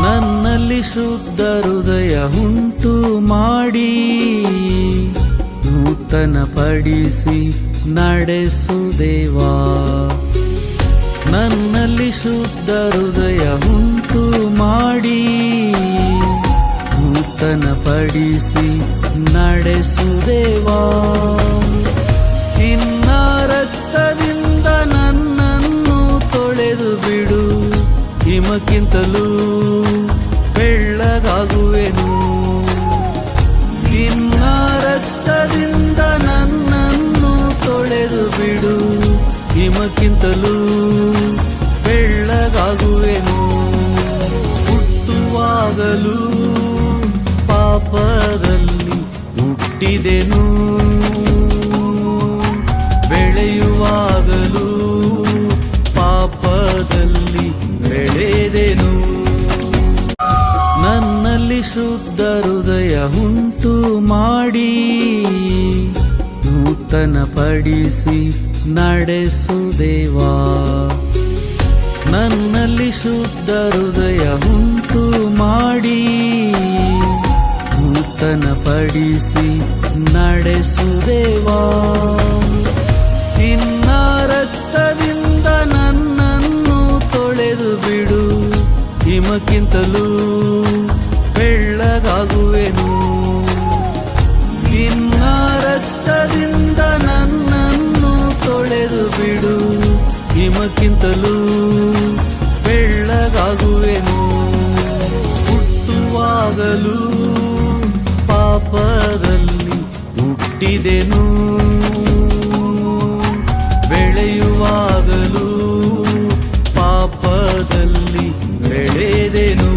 ನನ್ನಲ್ಲಿ ಶುದ್ಧ ಹೃದಯ ಉಂಟು ಮಾಡಿ ನೂತನ ಪಡಿಸಿ ನಡೆಸು ದೇವಾ. ನನ್ನಲ್ಲಿ ಶುದ್ಧ ಹೃದಯ ಉಂಟು ಮಾಡಿ ನೂತನ ಪಡಿಸಿ ನಡೆಸು ದೇವಾ. ನಿನ್ನ ರಕ್ತದಿಂದ ನನ್ನನ್ನು ತೊಳೆದು ಬಿಡು, ಹಿಮಕ್ಕಿಂತಲೂ ಬೆಳ್ಳಗಾಗುವೆನು. ನಿನ್ನ ರಕ್ತದಿಂದ ನನ್ನನ್ನು ತೊಳೆದು ಬಿಡು, ಹಿಮಕ್ಕಿಂತಲೂ ಬೆಳ್ಳಗಾಗುವೆನು. ಹುಟ್ಟುವಾಗಲೂ ಪಾಪದಲ್ಲಿ ಹುಟ್ಟಿದೆನು, ಬೆಳೆಯುವಾಗಲೂ ಪಾಪದಲ್ಲಿ ಬೆಳೆದೆನು. ನನ್ನಲ್ಲಿ ಶುದ್ಧ ಹೃದಯ ಉಂಟು ಮಾಡಿ ನೂತನ ಪಡಿಸಿ ನಡೆಸು ದೇವಾ. ನನ್ನಲ್ಲಿ ಶುದ್ಧ ಹೃದಯ ಉಂಟು ಮಾಡಿ ನೂತನ ಪಡಿಸಿ ನಡೆಸು ದೇವಾ. ನಿನ್ನ ರಕ್ತದಿಂದ ನನ್ನನ್ನು ತೊಳೆದು ಬಿಡು, ಹಿಮಕ್ಕಿಂತಲೂ ಬೆಳ್ಳಗಾಗುವೆನು. ನಿನ್ನ ರಕ್ತದಿಂದ ನನ್ನನ್ನು ತೊಳೆದು ಬಿಡು, ಹಿಮಕ್ಕಿಂತಲೂ ಬೆಳ್ಳಗಾಗುವೆನು. ಹುಟ್ಟುವಾಗಲೂ ಪಾಪದಲ್ಲಿ ಹುಟ್ಟಿದೆನು, ಬೆಳೆಯುವಾಗಲೂ ಪಾಪದಲ್ಲಿ ಬೆಳೆದೆನು.